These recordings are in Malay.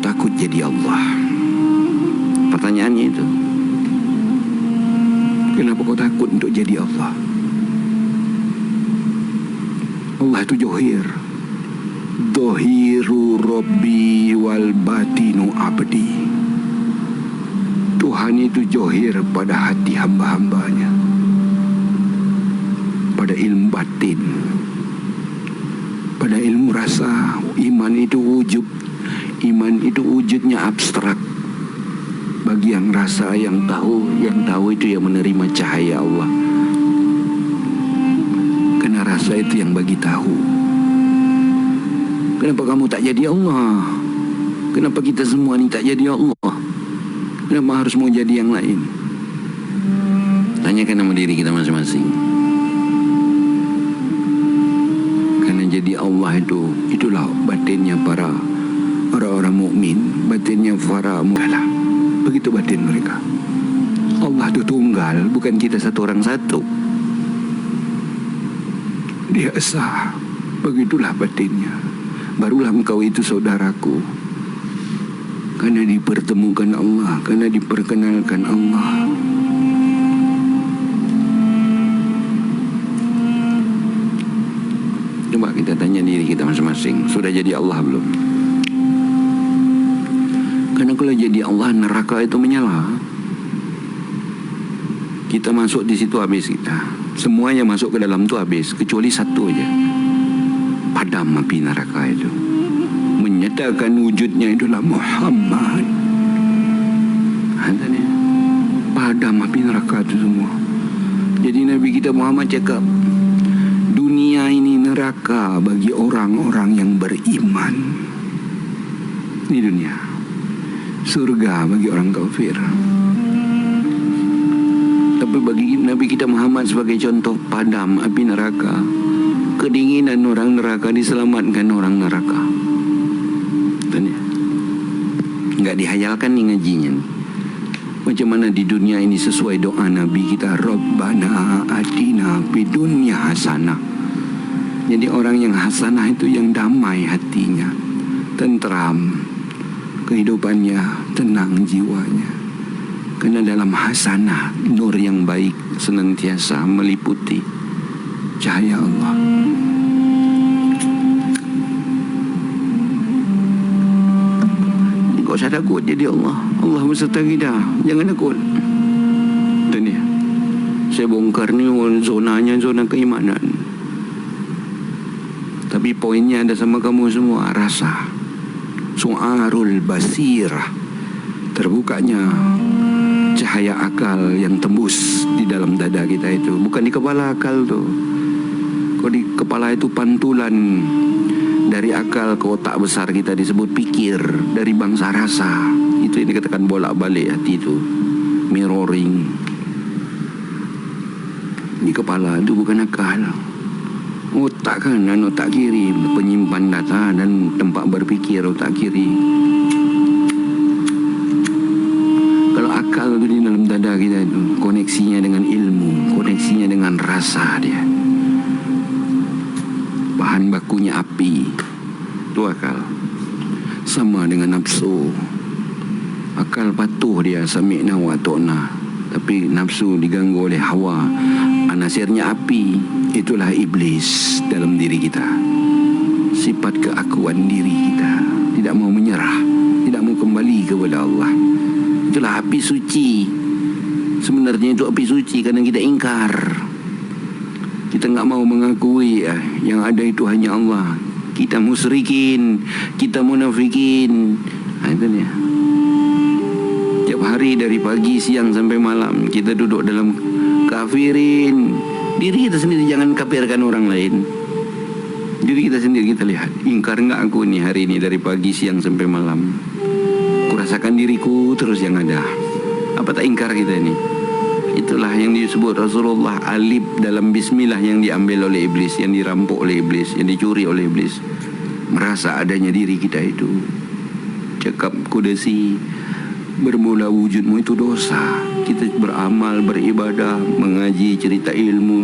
takut jadi Allah? Pertanyaannya itu. Kenapa kau takut untuk jadi Allah? Allah itu Johir. Dohiru Rabbi wal batinu abdi. Tuhan itu Johir pada hati hamba-hambanya, pada ilmu batin, pada ilmu rasa. Iman itu wujud. Iman itu wujudnya abstrak. Bagi yang rasa, yang tahu itu yang menerima cahaya Allah. Karena rasa itu yang bagi tahu. Kenapa kamu tak jadi Allah? Kenapa kita semua ni tak jadi Allah? Kenapa harus mau jadi yang lain? Tanyakan sama diri kita masing-masing. Karena jadi Allah itulah batinnya para orang-orang mukmin, batinnya para mu'ala. Begitu batin mereka. Allah itu tunggal, bukan kita satu orang satu. Dia esa. Begitulah batinnya. Barulah engkau itu saudaraku. Karena dipertemukan Allah, karena diperkenalkan Allah. Coba kita tanya diri kita masing-masing, sudah jadi Allah belum? Karena kalau jadi Allah, neraka itu menyala. Kita masuk di situ habis kita. Semuanya masuk ke dalam itu habis, kecuali satu aja. Padam api neraka itu. Menyatakan wujudnya itulah Muhammad. Padam api neraka itu semua. Jadi Nabi kita Muhammad cakap, dunia ini neraka bagi orang-orang yang beriman. Ini dunia. Surga bagi orang kafir. Tapi bagi Nabi kita Muhammad sebagai contoh, padam api neraka. Kedinginan orang neraka diselamatkan orang neraka. Enggak dihayalkan nih ngajinya. Macam mana di dunia ini sesuai doa Nabi kita, Rabbana atina fid dunya hasanah. Jadi orang yang hasanah itu yang damai hatinya, tentram kehidupannya, tenang jiwanya. Karena dalam hasanah, nur yang baik senantiasa meliputi cahaya Allah. Kau usah takut jadi Allah. Allah beserta kita. Jangan takut. Itu ni. Saya bongkar ni zonanya zona keimanan. Tapi poinnya ada sama kamu semua. Rasa. Su'arul basirah. Terbukanya cahaya akal yang tembus di dalam dada kita itu. Bukan di kepala akal tu. Kalau di kepala itu pantulan dari akal ke otak besar kita disebut pikir. Dari bangsa rasa. Itu yang dikatakan bolak-balik hati itu. Mirroring. Di kepala itu bukan akal. Otak kanan, otak kiri, penyimpan data dan tempat berpikir otak kiri. Kalau akal itu di dalam dada kita itu, koneksinya dengan ilmu, koneksinya dengan rasa dia. Bahan bakunya api, itu akal. Sama dengan nafsu. Akal patuh dia, sami'na wa ta'na. Tapi nafsu diganggu oleh hawa. Anasirnya api. Itulah iblis dalam diri kita. Sifat keakuan diri kita. Tidak mau menyerah. Tidak mau kembali kepada Allah. Itulah api suci. Sebenarnya itu api suci karena kita ingkar. Kita enggak mau mengakui yang ada itu hanya Allah. Kita musyrikin. Kita munafikin. Itu dia. Tiap hari dari pagi, siang sampai malam kita duduk dalam kafirin. Diri kita sendiri, jangan kafirkan orang lain. Diri kita sendiri kita lihat. Ingkar enggak aku ni hari ini dari pagi, siang sampai malam? Kurasakan diriku terus yang ada. Apa tak ingkar kita ini? Itulah yang disebut Rasulullah alif dalam bismillah yang diambil oleh iblis, yang dirampok oleh iblis, yang dicuri oleh iblis. Merasa adanya diri kita itu. Cakap kudasi, bermula wujudmu itu dosa. Kita beramal, beribadah, mengaji, cerita ilmu,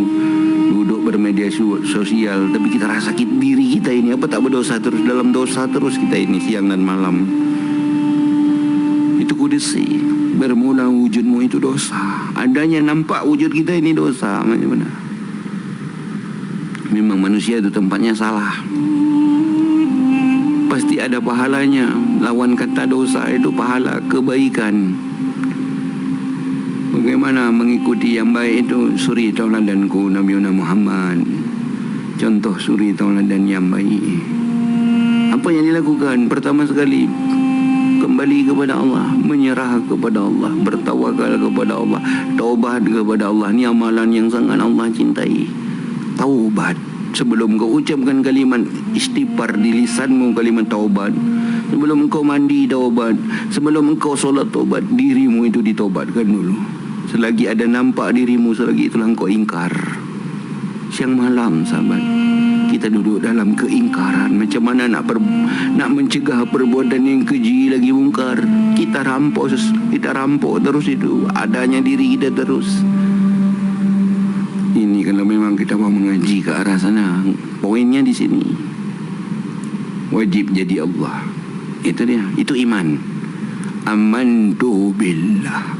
duduk bermedia sosial, tapi kita rasa diri kita ini apa tak berdosa terus, dalam dosa terus kita ini siang dan malam. Baitul Qudsi, bermula wujudmu itu dosa. Adanya nampak wujud kita ini dosa. Macam mana? Memang manusia itu tempatnya salah. Pasti ada pahalanya. Lawan kata dosa itu pahala kebaikan. Bagaimana mengikuti yang baik itu? Suri tauladanku Nabi Muhammad. Contoh suri tauladan yang baik. Apa yang dilakukan? Pertama sekali, kembali kepada Allah, menyerah kepada Allah, bertawakal kepada Allah, taubat kepada Allah. Ini amalan yang sangat Allah cintai. Taubat. Sebelum kau ucapkan kalimat istighfar di lisanmu, kalimat taubat. Sebelum engkau mandi, taubat. Sebelum engkau solat, taubat. Dirimu itu ditaubatkan dulu. Selagi ada nampak dirimu, selagi itulah engkau ingkar. Siang malam, sahabat, kita duduk dalam keingkaran. Macam mana nak mencegah perbuatan yang keji lagi mungkar? Kita rampok terus itu. Adanya diri kita terus. Ini kalau memang kita mau mengaji ke arah sana, poinnya di sini. Wajib jadi Allah. Itu dia. Itu iman. Amantu billah.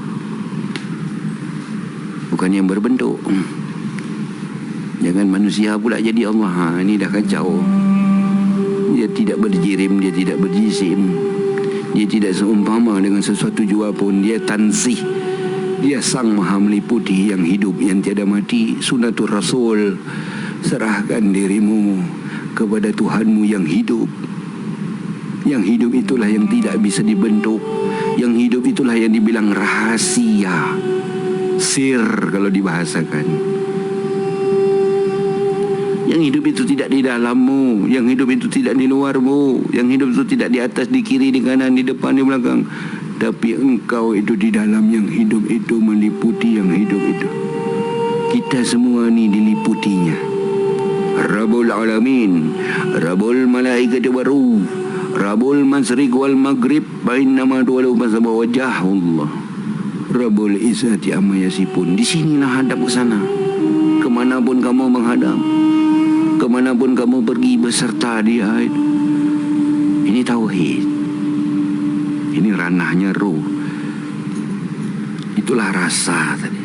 Bukan yang berbentuk. Jangan manusia pula jadi Allah. Ini dah kacau. Dia tidak berjirim, dia tidak berjisim. Dia tidak seumpama dengan sesuatu jua pun. Dia tansih. Dia sang maha meliputi, yang hidup, yang tiada mati. Sunnatul Rasul. Serahkan dirimu kepada Tuhanmu yang hidup. Yang hidup itulah yang tidak bisa dibentuk. Yang hidup itulah yang dibilang rahasia, sir kalau dibahasakan. Yang hidup itu tidak di dalammu, yang hidup itu tidak di luarmu, yang hidup itu tidak di atas, di kiri, di kanan, di depan, di belakang. Tapi engkau itu di dalam yang hidup itu, meliputi yang hidup itu. Kita semua ni diliputinya. Rabbul Alamin, Rabbul Malaikat Waruh, Rabbul Masriq wal Maghrib, bainama duwalu masabah wajahullah, Rabbul Izzati amma yasifun. Di sinilah hadap ke sana. Kemanapun kamu menghadap, kemanapun kamu pergi beserta dia. Ini tauhid. Ini ranahnya ruh. Itulah rasa tadi.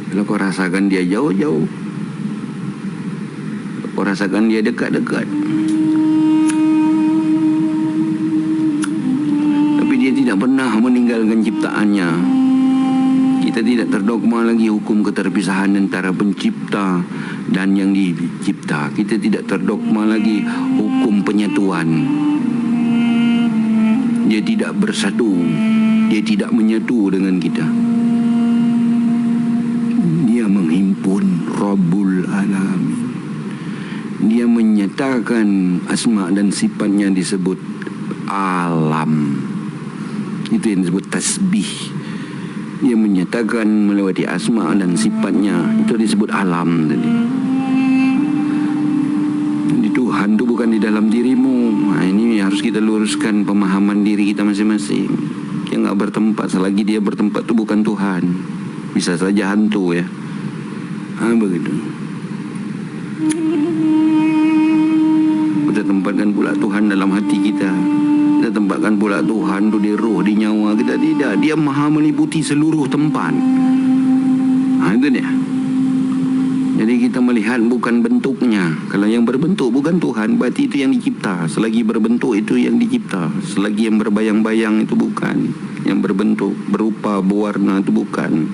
Kalau kau rasakan dia jauh-jauh, kau rasakan dia dekat-dekat, tapi dia tidak pernah meninggalkan ciptaannya. Kita tidak terdogma lagi hukum keterpisahan antara pencipta dan yang dicipta. Kita tidak terdogma lagi hukum penyatuan. Dia tidak bersatu, dia tidak menyatu dengan kita. Dia menghimpun Rabbul Alamin. Dia menyatakan asma dan sifatnya disebut alam. Itu yang disebut tasbih. Dia menyatakan melewati asma dan sifatnya, itu disebut alam tadi. Jadi Tuhan itu bukan di dalam dirimu. Nah, ini harus kita luruskan pemahaman diri kita masing-masing. Dia nggak bertempat. Selagi dia bertempat itu bukan Tuhan. Bisa saja hantu ya. Begitu. Kita tempatkan pula Tuhan dalam hati kita. Kita tempatkan pula Tuhan itu di roh, di nyawa kita. Tidak. Dia maha meliputi seluruh tempat. Itu dia. Jadi kita melihat bukan bentuknya. Kalau yang berbentuk bukan Tuhan, berarti itu yang dicipta. Selagi berbentuk itu yang dicipta. Selagi yang berbayang-bayang itu bukan. Yang berbentuk, berupa, berwarna itu bukan.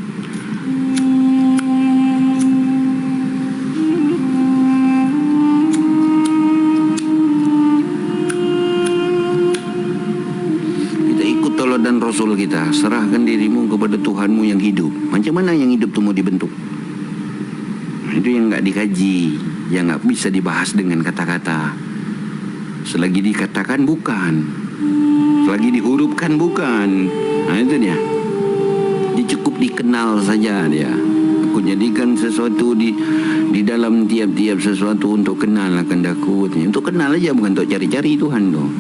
Kita ikut teladan Rasul kita. Serahkan dirimu kepada Tuhanmu yang hidup. Macam mana yang hidup itu mau dibentuk? Itu yang nggak dikaji, yang nggak bisa dibahas dengan kata-kata. Selagi dikatakan bukan, selagi dihurufkan bukan. Nah itu dia. Dia cukup dikenal saja dia. Aku jadikan sesuatu di dalam tiap-tiap sesuatu untuk kenal akan daku. Untuk kenal aja, bukan untuk cari-cari Tuhan tuh.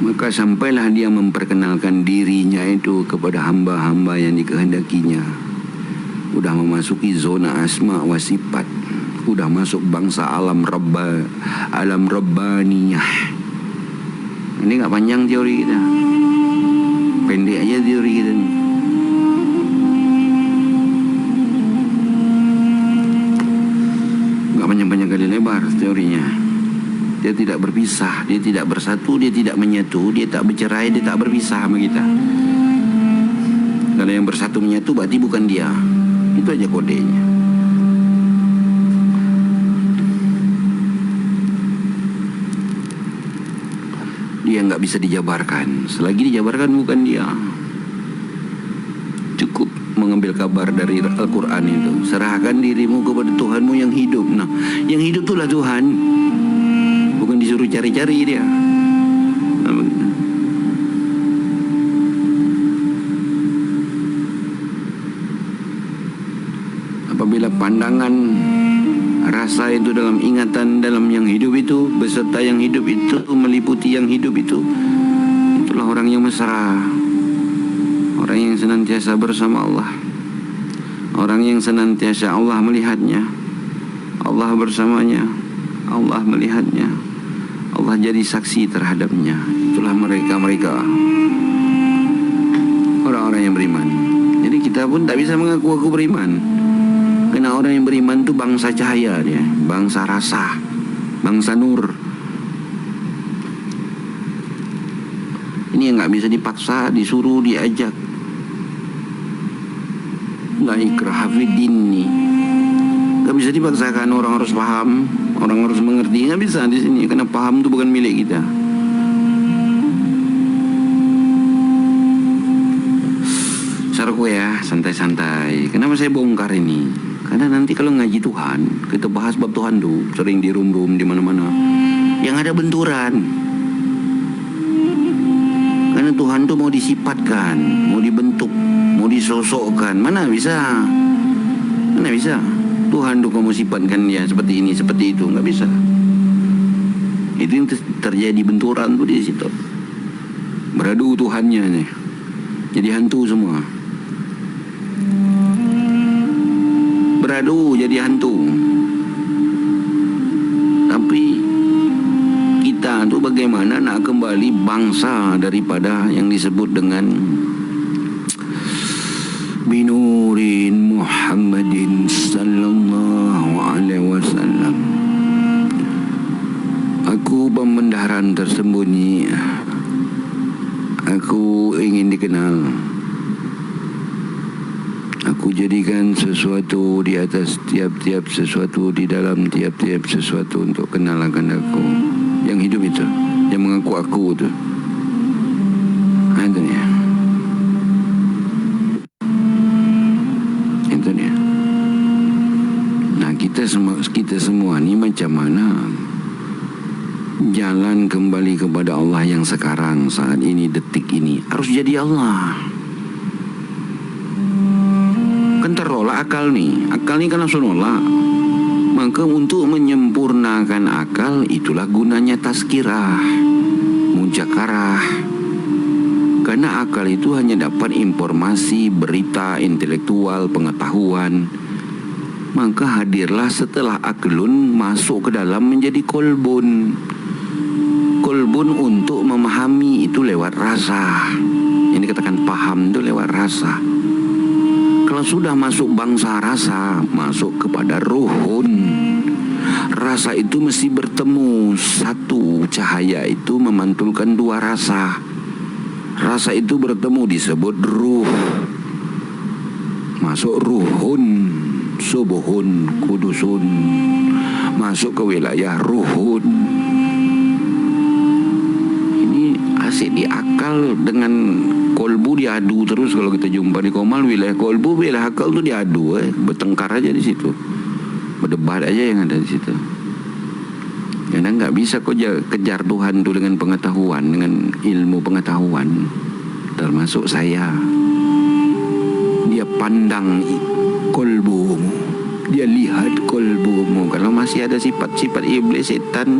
Maka sampailah dia memperkenalkan dirinya itu kepada hamba-hamba yang dikehendakinya. Udah memasuki zona asma wa sifat. Udah masuk bangsa alam rabbaniyah. Ini nggak panjang teori kita, pendek aja teori kita nih. Nggak panjang-panjang kali lebar teorinya. Dia tidak berpisah, dia tidak bersatu, dia tidak menyatu, dia tak bercerai, dia tak berpisah sama kita. Kalau yang bersatu menyatu berarti bukan dia. Itu aja kodenya. Dia nggak bisa dijabarkan. Selagi dijabarkan bukan dia. Cukup mengambil kabar dari Al-Quran itu. Serahkan dirimu kepada Tuhanmu yang hidup. Nah, yang hidup itulah Tuhan. Bukan disuruh cari-cari dia. Apabila pandangan rasa itu dalam ingatan, dalam yang hidup itu, beserta yang hidup itu, meliputi yang hidup itu, itulah orang yang mesra, orang yang senantiasa bersama Allah, orang yang senantiasa Allah melihatnya, Allah bersamanya, Allah melihatnya, Allah jadi saksi terhadapnya. Itulah mereka orang-orang yang beriman. Jadi kita pun tak bisa mengaku aku beriman, karena orang yang beriman itu bangsa cahaya dia, bangsa rasa, bangsa nur. Ini yang nggak bisa dipaksa, disuruh, diajak. La ikraha fiddin nih, nggak bisa dipaksakan. Orang harus paham, orang harus mengerti, nggak bisa di sini, karena paham itu bukan milik kita. Saranku ya, santai-santai. Kenapa saya bongkar ini? Karena nanti kalau ngaji Tuhan, kita bahas bab Tuhan tuh sering di room-room di mana-mana, yang ada benturan. Karena Tuhan tuh mau disifatkan, mau dibentuk, mau disosokkan. Mana bisa? Mana bisa? Tuhan tuh kamu sifatkan dia seperti ini, seperti itu, nggak bisa. Itu yang terjadi benturan tuh di situ. Beradu Tuhannya nih, jadi hantu semua. Beradu jadi hantu. Tapi kita tuh bagaimana nak kembali bangsa daripada yang disebut dengan binurin Muhammadin sallallahu alaihi wasallam. Aku pembendaharaan tersembunyi. Aku ingin dikenal. Aku jadikan sesuatu di atas tiap-tiap sesuatu, di dalam tiap-tiap sesuatu untuk kenalkan aku. Yang hidup itu, yang mengaku aku itu. Itu dia. Itu dia. Nah, kita semua ni macam mana jalan kembali kepada Allah yang sekarang, saat ini, detik ini, harus jadi Allah. Kan terolak akal nih kan langsung nolak. Maka untuk menyempurnakan akal, itulah gunanya tazkirah, mujakarah. Karena akal itu hanya dapat informasi, berita, intelektual, pengetahuan. Maka hadirlah setelah aklun masuk ke dalam menjadi kolbun. Kolbun untuk memahami itu lewat rasa. Ini dikatakan paham itu lewat rasa. Kalau sudah masuk bangsa rasa, masuk kepada ruhun, rasa itu mesti bertemu. Satu cahaya itu memantulkan dua rasa. Rasa itu bertemu disebut ruh. Masuk ruhun, subuhun, kudusun, masuk ke wilayah ruhun. Ini asik di akal dengan kolbu diadu terus. Kalau kita jumpa di Komal, wilayah kolbu, wilayah akal tuh diadu, bertengkar aja di situ, berdebat aja yang ada di situ. Karena nggak bisa kau kejar Tuhan tuh dengan pengetahuan, dengan ilmu pengetahuan. Termasuk saya, dia pandang kolbumu, dia lihat kolbumu. Kalau masih ada sifat-sifat iblis, setan,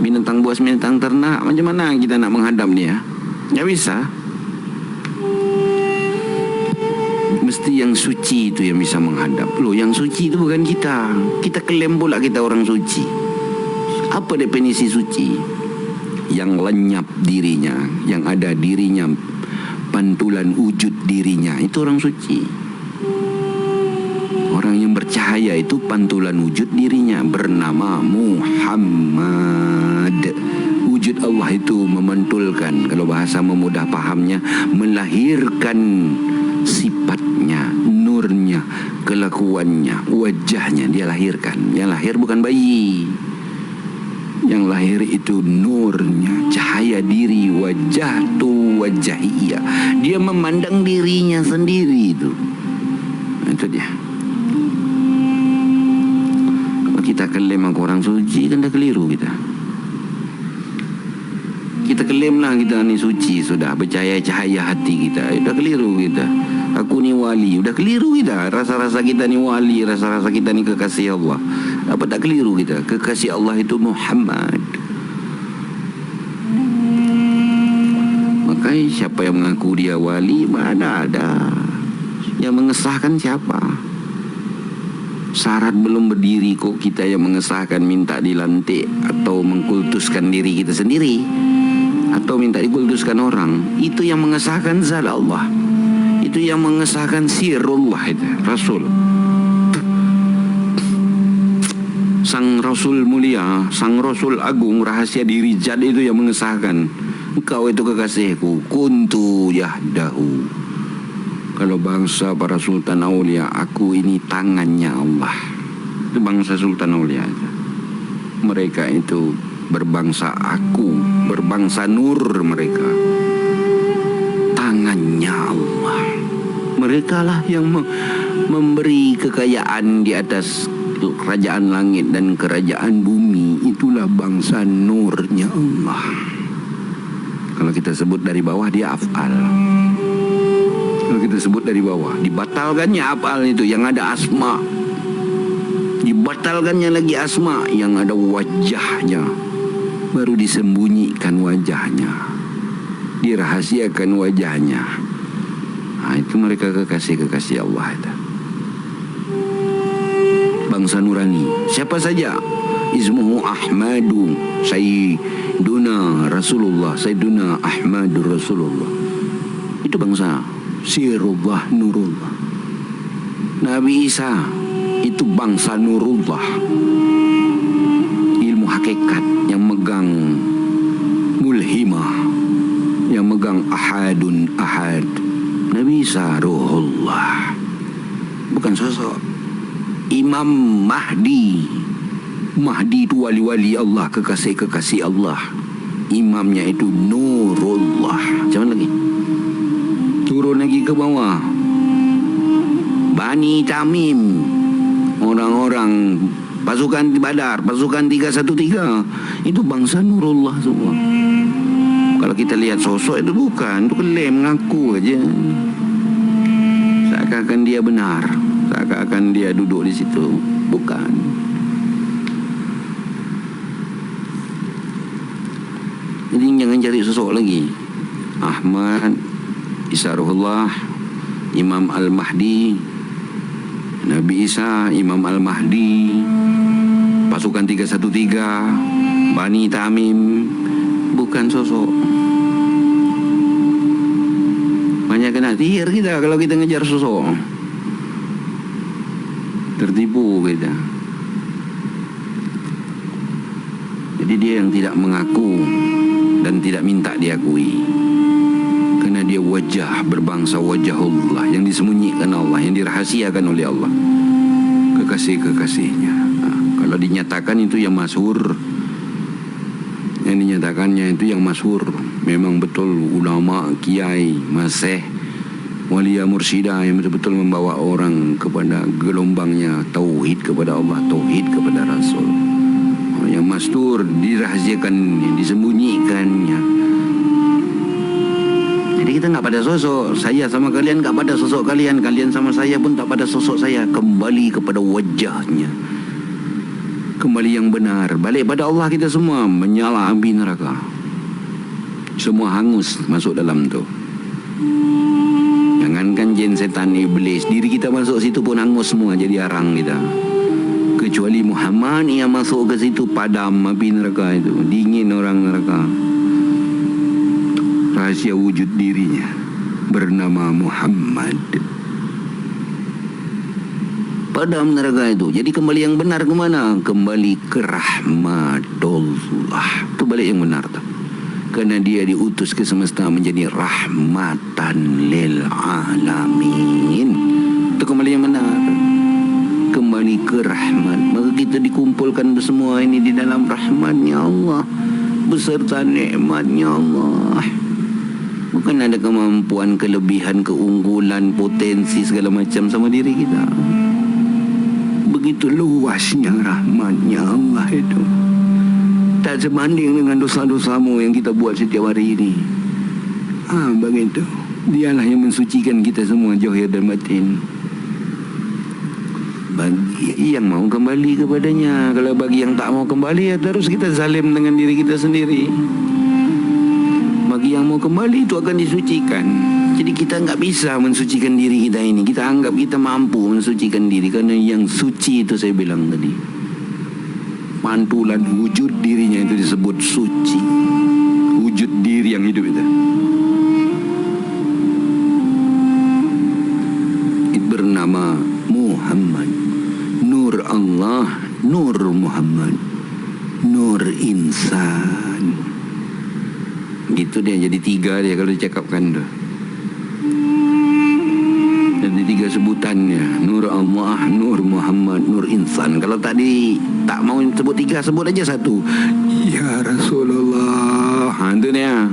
binatang buas, binatang ternak, macam mana kita nak menghadap dia? Nggak bisa. Mesti yang suci itu yang bisa menghadap. Loh, yang suci itu bukan kita. Kita klaim pula kita orang suci. Apa definisi suci? yang lenyap dirinya, yang ada dirinya, pantulan wujud dirinya, itu orang suci. Orang yang bercahaya itu pantulan wujud dirinya, bernama Muhammad. Wujud Allah itu memantulkan, kalau bahasa memudah pahamnya, melahirkan sifatnya, nurnya, kelakuannya, wajahnya, dia lahirkan. Yang lahir bukan bayi, yang lahir itu nurnya, cahaya diri, wajah tu wajahiyah. Dia memandang dirinya sendiri itu. Itu dia. Kalau kita klaim aku orang suci, kan dah keliru kita. Kita klaim lah kita ni suci, sudah bercahaya-cahaya hati kita, sudah keliru kita. Aku ni wali, sudah keliru kita. Rasa-rasa kita ni wali, rasa-rasa kita ni kekasih Allah. Apa tak keliru kita? Kekasih Allah itu Muhammad. Makanya siapa yang mengaku dia wali, mana ada. Yang mengesahkan siapa? Syarat belum berdiri kok kita yang mengesahkan minta dilantik atau mengkultuskan diri kita sendiri, atau minta dikultuskan orang. Itu yang mengesahkan zat Allah, itu yang mengesahkan sirullah itu, Rasul. Sang Rasul mulia, Sang Rasul agung, rahasia diri zat itu yang mengesahkan, engkau itu kekasihku, kuntu yahdahu. Kalau bangsa para sultan aulia, aku ini tangannya Allah. Itu bangsa sultan aulia itu. Mereka itu berbangsa aku, berbangsa nur mereka. Tangannya Allah. Mereka lah yang memberi kekayaan di atas kerajaan langit dan kerajaan bumi. Itulah bangsa nurnya Allah. Kalau kita sebut dari bawah, dia af'al. Kalau kita sebut dari bawah, dibatalkannya af'al itu, yang ada asma. Dibatalkannya lagi asma, yang ada wajahnya. Baru disembunyikan wajahnya, dirahasiakan wajahnya. Itu mereka kekasih-kekasih Allah itu. Bangsa nurani. Siapa saja? Ismuhu Ahmadu Sayyiduna Rasulullah, Sayyiduna Ahmadur Rasulullah. Itu bangsa sirullah, nurullah. Nabi Isa itu bangsa nurullah, ilmu hakikat, yang megang mulhimah, yang megang ahadun ahad. Nabi Isa ruhullah, bukan sosok. Imam Mahdi, Mahdi itu wali-wali Allah, kekasih-kekasih Allah. Imamnya itu nurullah. Jangan lagi turun lagi ke bawah. Bani Tamim, orang-orang pasukan Badar, pasukan 313, itu bangsa nurullah semua. Kalau kita lihat sosok itu bukan, itu klaim mengaku aja. Seakan-akan dia benar, seakan-akan dia duduk di situ. Bukan. Jadi jangan cari sosok lagi. Ahmad, Isa Ruhullah, Imam Al-Mahdi, Nabi Isa, Imam Al-Mahdi, pasukan 313, Bani Tamim. Bukan sosok. Banyak kena tihir kita kalau kita ngejar sosok. Tertipu kita. Jadi dia yang tidak mengaku dan tidak minta diakui, karena dia wajah, berbangsa wajah Allah, yang disembunyikan Allah, yang dirahasiakan oleh Allah, kekasih-kekasihnya. Kalau dinyatakan itu yang masyhur, yang dinyatakannya itu yang masyhur. Memang betul ulama, kiai, masih walia mursyida yang betul-betul membawa orang kepada gelombangnya tauhid kepada Allah, tauhid kepada Rasul. Yang masyhur, dirahasiakan, disembunyikannya. Jadi kita tak pada sosok. Saya sama kalian tak pada sosok kalian, kalian sama saya pun tak pada sosok saya. Kembali kepada wajahnya, kembali yang benar, balik pada Allah. Kita semua menyala api neraka, semua hangus masuk dalam tu. Jangankan jin, setan, iblis, diri kita masuk situ pun hangus semua, jadi arang kita. Kecuali Muhammad yang masuk ke situ, padam api neraka itu, dingin orang neraka. rahasia wujud dirinya bernama Muhammad pada neraka itu. Jadi kembali yang benar kemana? Kembali ke rahmatullah. Itu balik yang benar tuh. Karena dia diutus ke semesta menjadi rahmatan lil alamin. Itu kembali yang benar. Kembali ke rahmat. Maka kita dikumpulkan semua ini di dalam rahmatnya Allah beserta nikmatnya Allah. Bukan ada kemampuan, kelebihan, keunggulan, potensi segala macam sama diri kita. Begitu luasnya rahmatnya Allah itu. Tak sebanding dengan dosa-dosamu yang kita buat setiap hari ini. Begitu. Dialah yang mensucikan kita semua zahir dan batin. Bagi yang mau kembali kepadanya. Kalau bagi yang tak mau kembali, ya terus kita zalim dengan diri kita sendiri. Bagi yang mau kembali itu akan disucikan. Jadi kita enggak bisa mensucikan diri kita ini. Kita anggap kita mampu mensucikan diri. Karena yang suci itu saya bilang tadi, pantulan wujud dirinya itu disebut suci. Wujud diri yang hidup itu bernama Muhammad. Nur Allah, Nur Muhammad, Nur Insan. Gitu dia, jadi tiga dia kalau dicakapkan tuh. Jadi tiga sebutannya, Nur Allah, Nur Muhammad, Nur Insan. Kalau tadi tak mau sebut tiga, sebut aja satu. Ya Rasulullah. Itu dia.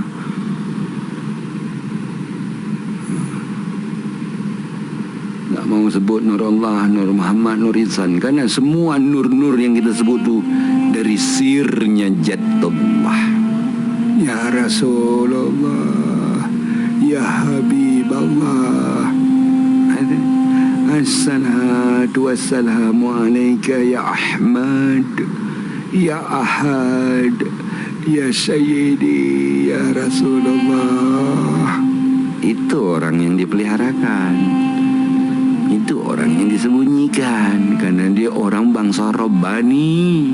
Tak mau sebut Nur Allah, Nur Muhammad, Nur Insan. Karena semua nur-nur yang kita sebut tu dari sirnya Jatullah. Ya Rasulullah, Ya Habiballah, Assalatu wassalamu alaika ya Ahmad, Ya Ahad, Ya Sayyidi, Ya Rasulullah. Itu orang yang dipeliharakan. Itu orang yang disembunyikan. Karena dia orang bangsa Rabbani.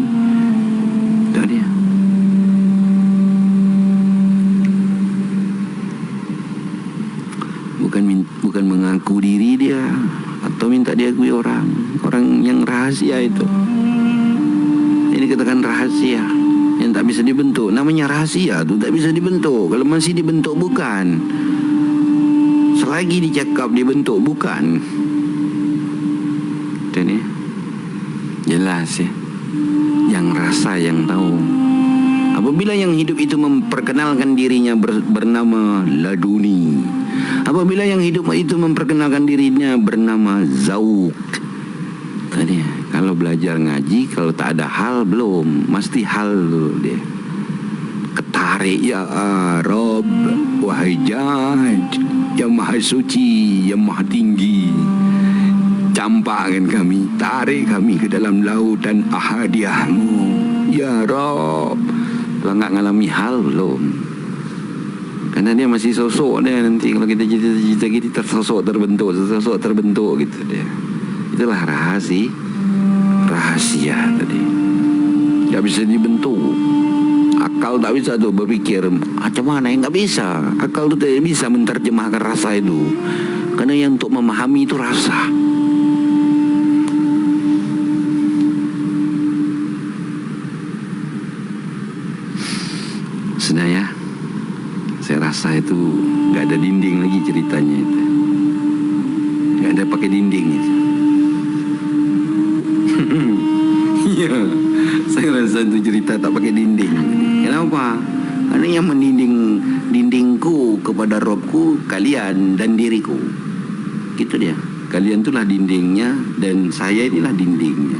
Itu dia. Bukan mengaku diri dia atau minta diakui orang yang rahasia itu. Ini katakan rahasia yang tak bisa dibentuk. Namanya rahasia tu tak bisa dibentuk. Kalau masih dibentuk bukan. Selagi dicakap dibentuk bukan. Dan ya jelas ya, yang rasa yang tahu. Apabila yang hidup itu memperkenalkan dirinya bernama laduni, apabila yang hidup itu memperkenalkan dirinya bernama zauk. Tadi kalau belajar ngaji, kalau tak ada hal belum, mesti hal dulu dia. Ketarik ya Rabb, wahai Jad, yang maha suci, yang maha tinggi. Campakkan kami, tarik kami ke dalam lautan ahadiahmu, ya Rabb. Kalau enggak ngalami hal belum. Karena dia masih sosok dia nanti. Kalau kita cita-cita kita tersosok terbentuk gitu dia. Itulah rahasia tadi. Tak bisa dibentuk. Akal tak bisa tuh berpikir macam mana, yang tak bisa. Akal tu tak bisa menerjemahkan rasa itu. Karena yang untuk memahami itu rasa. Sebenarnya saya rasa itu gak ada dinding lagi ceritanya itu. Gak ada pakai dinding itu. Iya, saya rasa itu cerita tak pakai dinding. Kenapa? Karena yang dindingku kepada Robku kalian dan diriku. Gitu dia. Kalian itulah dindingnya dan saya inilah dindingnya.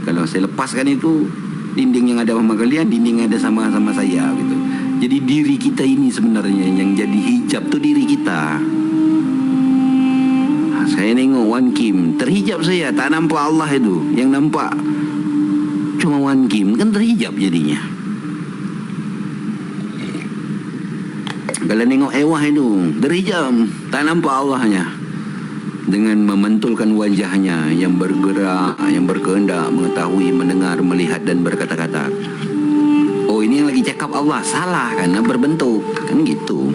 Kalau saya lepaskan itu dinding yang ada sama kalian, dinding yang ada sama saya gitu. Jadi diri kita ini sebenarnya yang jadi hijab tuh diri kita. Saya nengok Wan Kim, terhijab saya, tak nampak Allah itu. Yang nampak cuma Wan Kim, kan terhijab jadinya. Kalau nengok Ewah itu, terhijab, tak nampak Allahnya. Dengan memantulkan wajahnya yang bergerak, yang berkehendak, mengetahui, mendengar, melihat dan berkata-kata. Oh, ini yang lagi cakap Allah, salah karena berbentuk, kan gitu.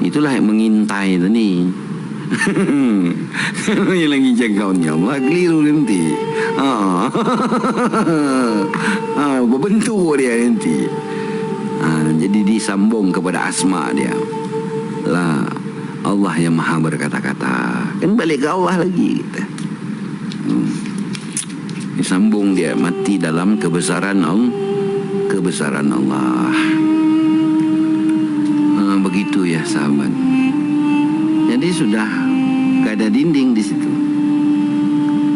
Itulah yang mengintai tu ni. Kalau yang lagi jaga ni Allah keliru nanti. Berbentur dia nanti. Jadi disambung kepada asma dia. Lah Allah yang maha berkata-kata. Kan balik ke Allah lagi kita. Disambung dia, mati dalam kebesaran Allah. Begitu ya sahabat. Jadi sudah gak ada dinding di situ.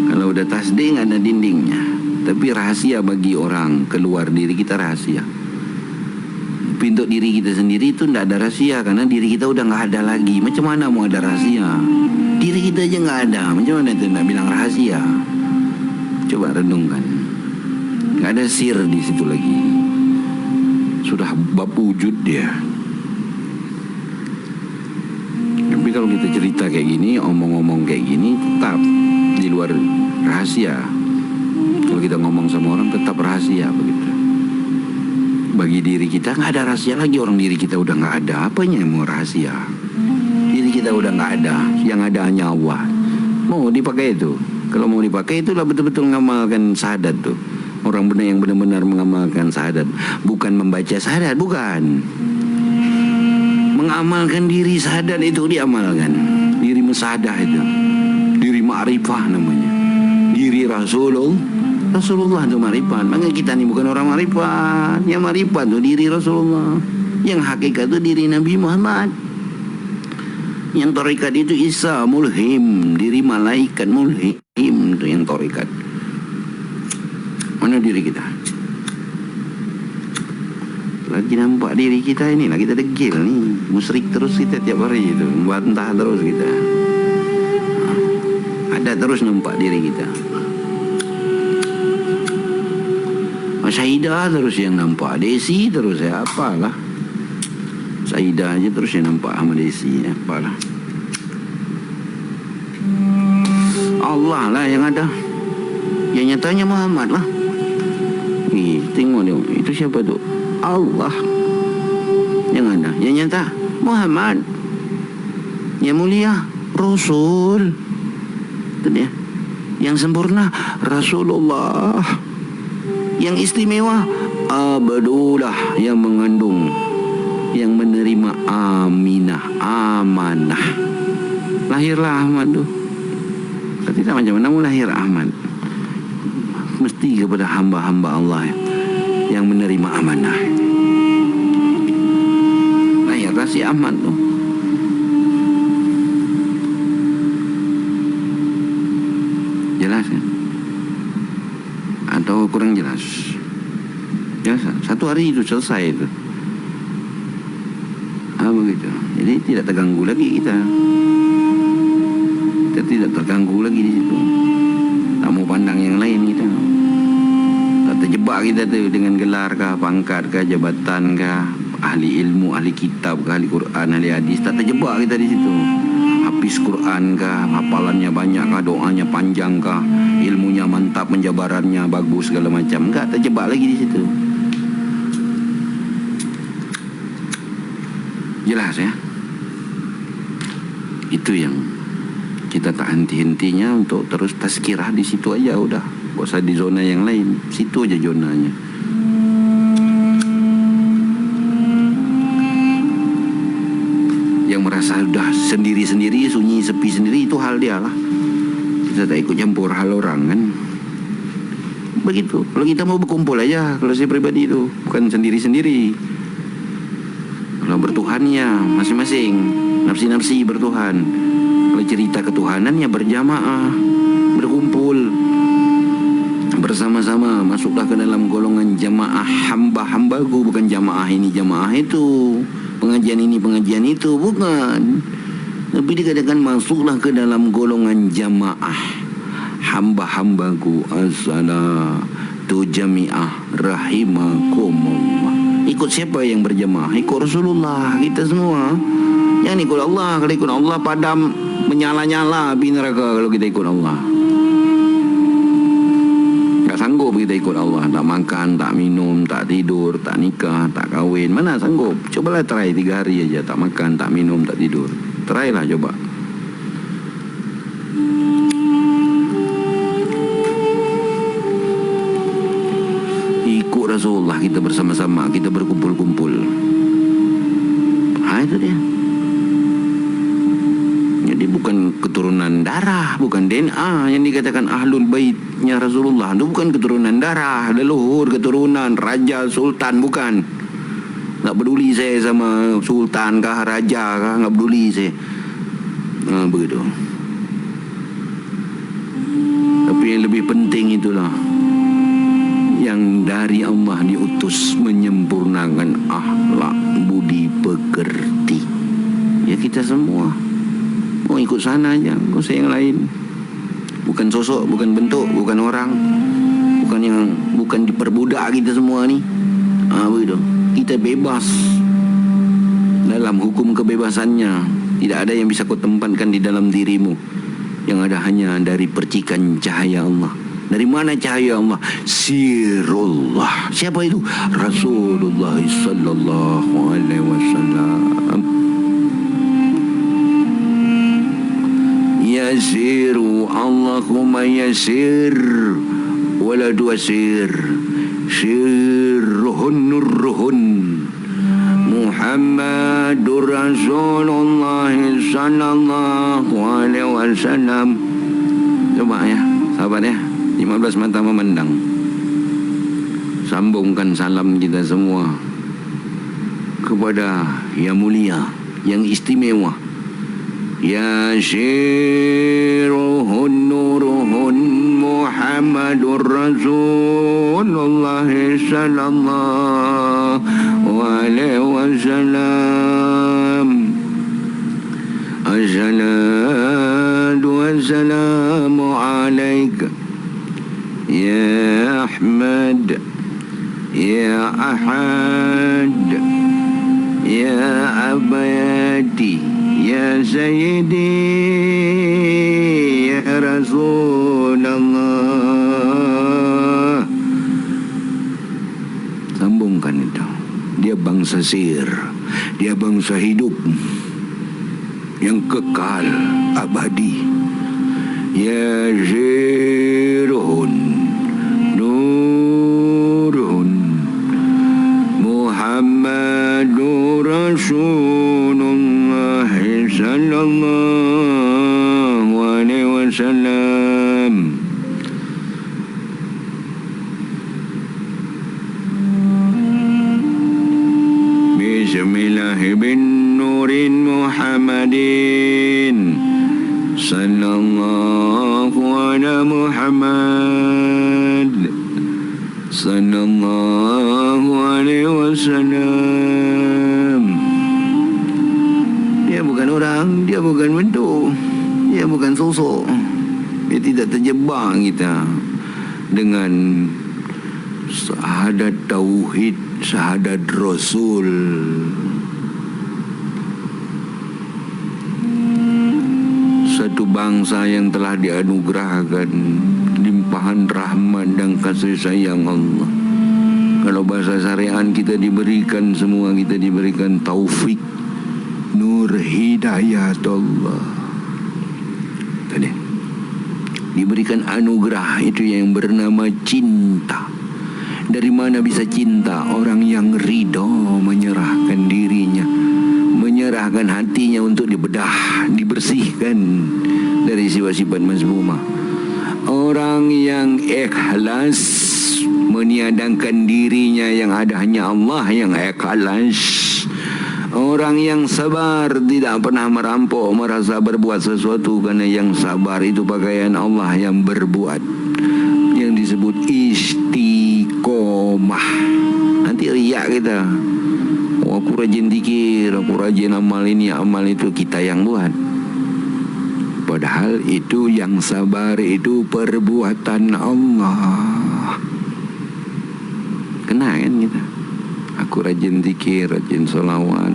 Kalau udah tasding ada dindingnya. Tapi rahasia bagi orang keluar diri kita rahasia. Tapi untuk diri kita sendiri itu tidak ada rahasia, karena diri kita udah gak ada lagi. Macam mana mau ada rahasia? Diri kita aja gak ada. Macam mana itu nak bilang rahasia? Coba renungkan. Gak ada sir di situ lagi. Sudah bab wujud dia. Tapi kalau kita cerita kayak gini, omong-omong kayak gini, tetap di luar rahasia. Kalau kita ngomong sama orang tetap rahasia begitu. Bagi diri kita nggak ada rahasia lagi. Orang diri kita udah nggak ada, apanya yang mau rahasia? Diri kita udah nggak ada, yang ada hanya Allah. Mau dipakai itu? Kalau mau dipakai itulah betul-betul mengamalkan syahadat tuh. Orang benar yang benar-benar mengamalkan syahadat, bukan membaca syahadat, bukan. Mengamalkan diri syahadat itu diamalkan. Diri musyahadah itu. Diri ma'rifah namanya. Diri Rasulullah itu ma'rifat. Maka kita ni bukan orang ma'rifat. Yang ma'rifat itu diri Rasulullah. Yang hakikat itu diri Nabi Muhammad. Yang tarekat itu Isa mulhim. Diri malaikat mulhim itu yang tarekat. Mana diri kita? Lagi nampak diri kita ini lah, kita degil ni, musyrik terus kita tiap hari itu, bantah terus kita. Ada terus nampak diri kita. Syahidah terus yang nampak, Desi terus ya apalah. Syahidah aja terus yang nampak sama Desi ya apalah. Allah lah yang ada. Yang nyatanya Muhammad lah. Tengok dia, itu siapa tu? Allah. Yang ada, yang nyata Muhammad. Yang mulia Rasul. Itu dia. Yang sempurna Rasulullah. Yang istimewa Abdullah, yang mengandung, yang menerima Aminah, amanah. Lahirlah Ahmad tu. Tidak macam mana mau lahir Ahmad. Mesti kepada hamba-hamba Allah yang menerima amanah. Lahirlah si Ahmad tu. Jelas kan? Atau kurang jelas? Jelas, satu hari itu selesai itu. Begitu. Jadi tidak terganggu lagi kita. Kita tidak terganggu lagi di situ. Tak mau pandang yang lain kita. Tak terjebak kita tu dengan gelar kah, pangkat kah, jabatan kah, ahli ilmu, ahli kitab kah, ahli Quran, ahli hadis. Tak terjebak kita di situ. Hafiz Quran kah, hafalannya banyak kah, doanya panjang kah, ilmunya mantap, penjabarannya bagus segala macam. Enggak terjebak lagi di situ. Jelas ya? Itu yang kita tak henti-hentinya untuk terus tazkirah di situ aja udah. Gak usah di zona yang lain. Situ aja zonanya. Yang merasa udah sendiri-sendiri, sunyi, sepi sendiri, itu hal dia lah. Kita tak ikut campur hal orang kan. Begitu. Kalau kita mau berkumpul aja, kalau saya pribadi itu bukan sendiri-sendiri. Kalau bertuhannya masing-masing, nafsi-nafsi bertuhan. Kalau cerita ketuhanannya berjamaah, berkumpul bersama-sama, masuklah ke dalam golongan jamaah hamba-hambaku, bukan jamaah ini jamaah itu, pengajian ini pengajian itu, bukan. Tapi dikatakan masuklah ke dalam golongan jamaah hamba-hambaku. As-salatu jami'ah rahimakumullah. Ikut siapa yang berjamaah? Ikut Rasulullah kita semua. Jangan ikut Allah. Kalau ikut Allah padam menyala-nyala api neraka kalau kita ikut Allah. Tak sanggup kita kita ikut Allah. Tak makan, tak minum, tak tidur, tak nikah, tak kahwin. Mana sanggup? Cobalah try 3 hari aja. Tak makan, tak minum, tak tidur. Try lah coba. Ikut Rasulullah, kita bersama-sama, kita berkumpul-kumpul. Itu dia. Jadi bukan keturunan darah, bukan DNA yang dikatakan ahlul baitnya Rasulullah. Itu bukan keturunan darah, leluhur, keturunan, raja, sultan, bukan. Tak peduli saya sama sultan kah, raja kah, tak peduli saya. Begitu. Tapi yang lebih penting itulah, yang dari Allah diutus menyempurnakan akhlak, budi pekerti. Ya kita semua mau ikut sana aja, kau usah yang lain. Bukan sosok, bukan bentuk, bukan orang, bukan diperbudak kita semua ni. Begitu. Kita bebas dalam hukum kebebasannya. Tidak ada yang bisa kau tempatkan di dalam dirimu. Yang ada hanya dari percikan cahaya Allah. Dari mana cahaya Allah? Sirullah. Siapa itu? Rasulullah sallallahu alaihi wasallam. Yasiru Allahumma yasir wala duasir. Sirruhun nurruhun Muhammadur Rasulullah sallallahu alaihi wasallam. Coba ya, sahabat ya. 15 mata memandang. Sambungkan salam kita semua kepada yang mulia, yang istimewa. Ya syiruhun nuruhun Muhammadur Rasulullah sallallahu alaihi wasallam. Assalatu wassalamu alaika Ya Ahmad, Ya Ahad, Ya Abadi, Ya Sayyidi, Ya Rasulullah. Sambungkan itu. Dia bangsa sir, dia bangsa hidup yang kekal abadi. Ya Zirun Nurun Muhammadur Rasulullah sallallahu alaihi wasallam. Bismillahirrahmanirrahim. Nurin Muhammadin sallallahu ala Muhammad sallallahu alaihi wasallam. Dia bukan orang, dia bukan bentuk, dia bukan sosok. Dia tidak terjebak kita dengan syahadat tauhid, syahadat rasul. Satu bangsa yang telah dianugerahkan limpahan rahmat dan kasih sayang Allah. Kalau bahasa syariat kita diberikan semua, kita diberikan taufik, nur hidayat Allah. Tadi diberikan anugerah itu yang bernama cinta. Dari mana bisa cinta? Orang yang ridho menyerahkan dirinya, menyerahkan hatinya untuk dibedah, dibersihkan dari sifat-sifat mazmumah. Orang yang ikhlas meniadakan dirinya, yang ada hanya Allah yang ikhlas. Orang yang sabar tidak pernah merampok, merasa berbuat sesuatu, karena yang sabar itu pakaian Allah yang berbuat, yang disebut istiqomah. Nanti riak kita, oh, aku rajin zikir, aku rajin amal ini, amal itu, kita yang buat. Padahal itu yang sabar itu perbuatan Allah. Kena kan kita? Aku rajin zikir, rajin salawat,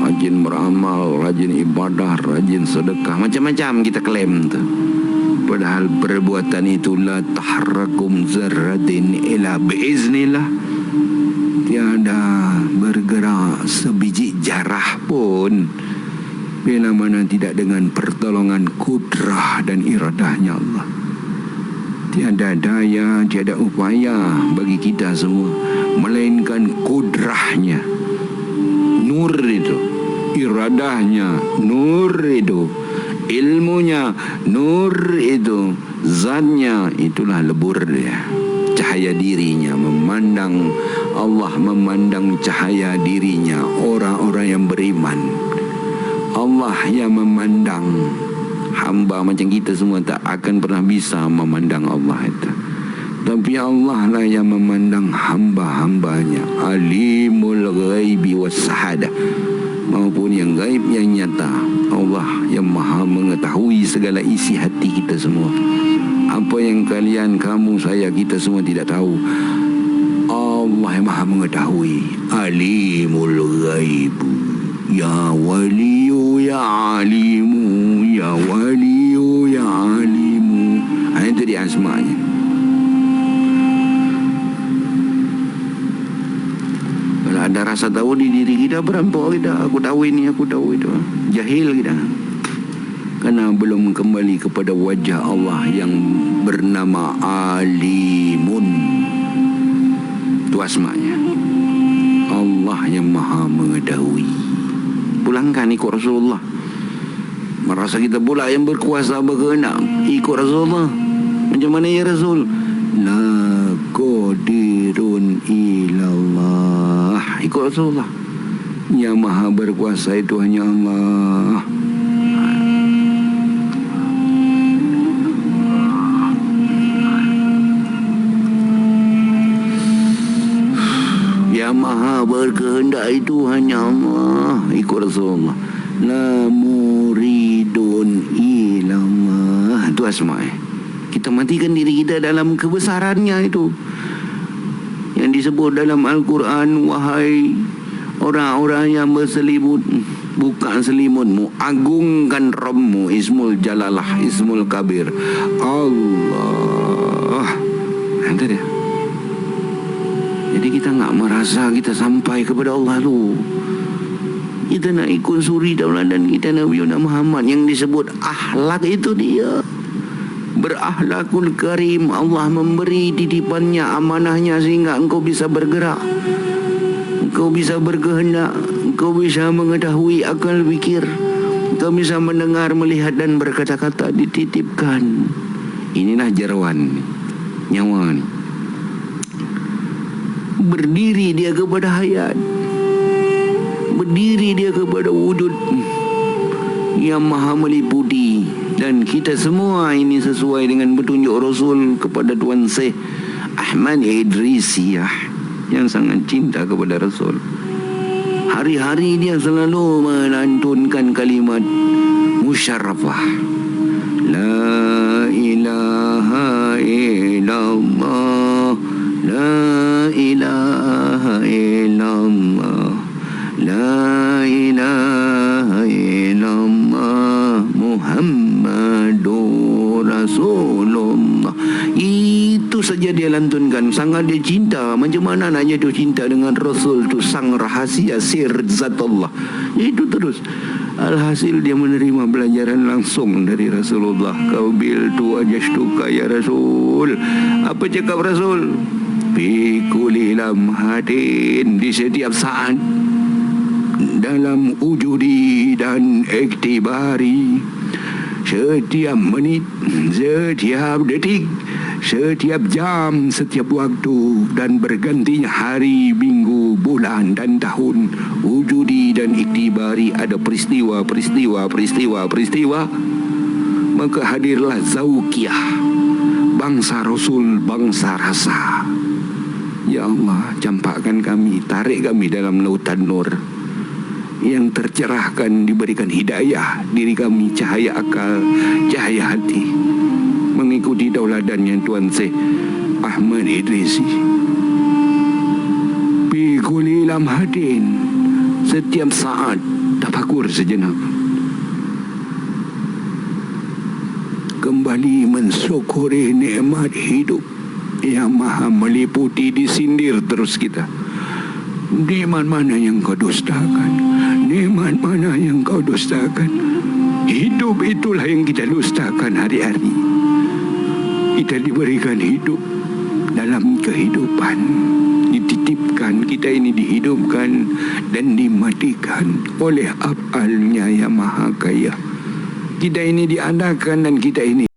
rajin beramal, rajin ibadah, rajin sedekah, macam-macam kita klaim tu. padahal perbuatan itu la tahrakum zarratin ila biiznillah, tiada bergerak sebiji jarah pun bila mana tidak dengan pertolongan kudrah dan iradahnya Allah. Tiada daya, tiada upaya bagi kita semua, melainkan kudrahnya, nur itu, iradahnya, nur itu, ilmunya, nur itu, zatnya, itulah lebur dia. Cahaya dirinya memandang Allah, memandang cahaya dirinya orang-orang yang beriman. Allah yang memandang hamba macam kita semua tak akan pernah bisa memandang Allah itu. Tapi Allah lah yang memandang hamba-hambanya. Alimul ghaibi was sahadah, maupun yang gaib yang nyata. Allah yang maha mengetahui segala isi hati kita semua. Apa yang kalian, kamu, saya, kita semua tidak tahu, Allah yang maha mengetahui. Alimul ghaibu ya waliyu ya alimu, ya waliyu ya alimu. Itu dia asma'nya. Kalau ada rasa tahu di diri kita, berampok kita, aku tahu ini, aku tahu itu, jahil kita, karena belum kembali kepada wajah Allah yang bernama Alimun. Itu asma'nya. Allah yang maha mengetahui. Pulangkan ikut Rasulullah. Merasa kita pula yang berkuasa berkehendak, ikut Rasulullah. Macam mana ya Rasul? La qadirun ilallah. Ikut Rasulullah. Yang maha berkuasa itu hanya Allah. Yang maha berkehendak itu hanya Allah. Ikut Rasulullah. La muridun ilallah. Itu asma'. Kita matikan diri kita dalam kebesarannya itu, yang disebut dalam Al-Quran. Wahai orang-orang yang berselimut, bukan selimutmu, agungkan Rabbmu. Ismul Jalalah, Ismul Kabir, Allah. Itu dia. Jadi kita tak merasa kita sampai kepada Allah tu. Kita nak ikut suri tauladan kita Nabi Muhammad. Yang disebut akhlak itu dia berakhlakul karim. Allah memberi titipannya, amanahnya, sehingga engkau bisa bergerak, engkau bisa berkehendak, engkau bisa mengetahui akal fikir, engkau bisa mendengar, melihat dan berkata-kata. Dititipkan. Inilah jarawan nyawa ni. Berdiri dia kepada hayat, berdiri dia kepada wujud yang maha meliputi. Dan kita semua ini sesuai dengan petunjuk Rasul kepada Tuan Syekh Ahmad Idrisiyah yang sangat cinta kepada Rasul. Hari-hari dia selalu melantunkan kalimat musyarrafah, la ilaha illallah, la ilaha illallah, la ilaha illallah, Muhammadur Rasulullah. Itu saja dia lantunkan. Sangat dia cinta. Macam mana nak jatuh cinta dengan Rasul tu, sang rahasia sir zatullah. Itu terus. Alhasil dia menerima pelajaran langsung dari Rasulullah. Qabiltu ajashtuka ya Rasul. Apa cakap Rasul? Fi kulli lamhatin, di setiap saat, dalam wujudi dan iktibari, setiap menit, setiap detik, setiap jam, setiap waktu, dan bergantinya hari, minggu, bulan dan tahun. Wujudi dan iktibari, ada peristiwa, maka hadirlah Zawqiyah, bangsa Rasul, bangsa rasa. Ya Allah, campakkan kami, tarik kami dalam lautan nur yang tercerahkan, diberikan hidayah diri kami, cahaya akal, cahaya hati, mengikuti tauladannya Tuan Syekh Ahmad Idrisi. Bi kulli lamhatin, setiap saat tafakur sejenak, kembali kembali mensyukuri nikmat hidup yang maha meliputi. Disindir terus kita. Nikmat mana yang kau dustakan? Nikmat mana yang kau dustakan? Hidup itulah yang kita dustakan hari-hari. Kita diberikan hidup dalam kehidupan, dititipkan, kita ini dihidupkan dan dimatikan oleh af'alnya yang maha kaya. Kita ini diadakan dan kita ini